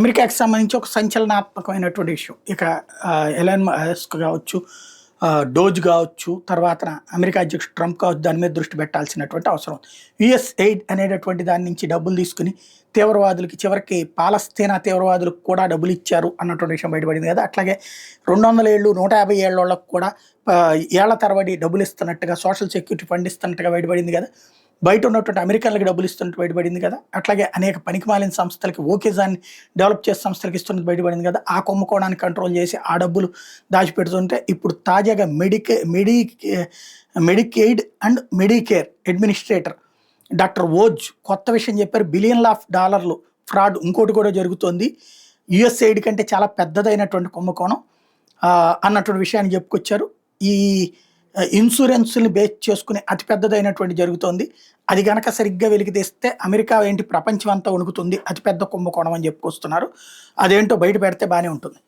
అమెరికాకి సంబంధించి ఒక సంచలనాత్మకమైనటువంటి విషయం. ఇక ఎలాన్ మస్క్ కావచ్చు, డోజ్ కావచ్చు, తర్వాత అమెరికా అధ్యక్షుడు ట్రంప్ కావచ్చు, దాని మీద దృష్టి పెట్టాల్సినటువంటి అవసరం ఉంది. యుఎస్ ఎయిడ్ అనేటటువంటి దాని నుంచి డబ్బులు తీసుకుని తీవ్రవాదులకి, చివరికి పాలస్తీనా తీవ్రవాదులకు కూడా డబ్బులు ఇచ్చారు అన్నటువంటి విషయం బయటపడింది కదా. అట్లాగే 200 ఏళ్ళు 150 ఏళ్ళకి కూడా ఏళ్ల తరబడి డబ్బులు ఇస్తున్నట్టుగా, సోషల్ సెక్యూరిటీ ఫండ్ ఇస్తున్నట్టుగా బయటపడింది కదా. బయట ఉన్నటువంటి అమెరికన్లకు డబ్బులు ఇస్తున్నట్టు బయటపడింది కదా. అట్లాగే అనేక పనికిమాలిన సంస్థలకి, ఓకేజాన్ని డెవలప్ చేసే సంస్థలకి ఇస్తున్నట్టు బయటపడింది కదా. ఆ కుంభకోణాన్ని కంట్రోల్ చేసి ఆ డబ్బులు దాచిపెడుతుంటే ఇప్పుడు తాజాగా మెడికెయిడ్ అండ్ మెడికేర్ అడ్మినిస్ట్రేటర్ డాక్టర్ ఓజ్ కొత్త విషయం చెప్పారు. $బిలియన్ల ఫ్రాడ్ ఇంకోటి కూడా జరుగుతోంది. యుఎస్ఎయిడ్ కంటే చాలా పెద్దదైనటువంటి కుంభకోణం అన్నటువంటి విషయాన్ని చెప్పుకొచ్చారు. ఈ ఇన్సూరెన్స్ని బేస్ చేసుకుని అతిపెద్దదైనటువంటి జరుగుతోంది. అది గనక సరిగ్గా వెలికి తీస్తే అమెరికా ఏంటి ప్రపంచం అంతా వణుకుతుంది, అతిపెద్ద కుంభకోణం అని చెప్పుకొస్తున్నారు. అదేంటో బయట పెడితే బాగానే ఉంటుంది.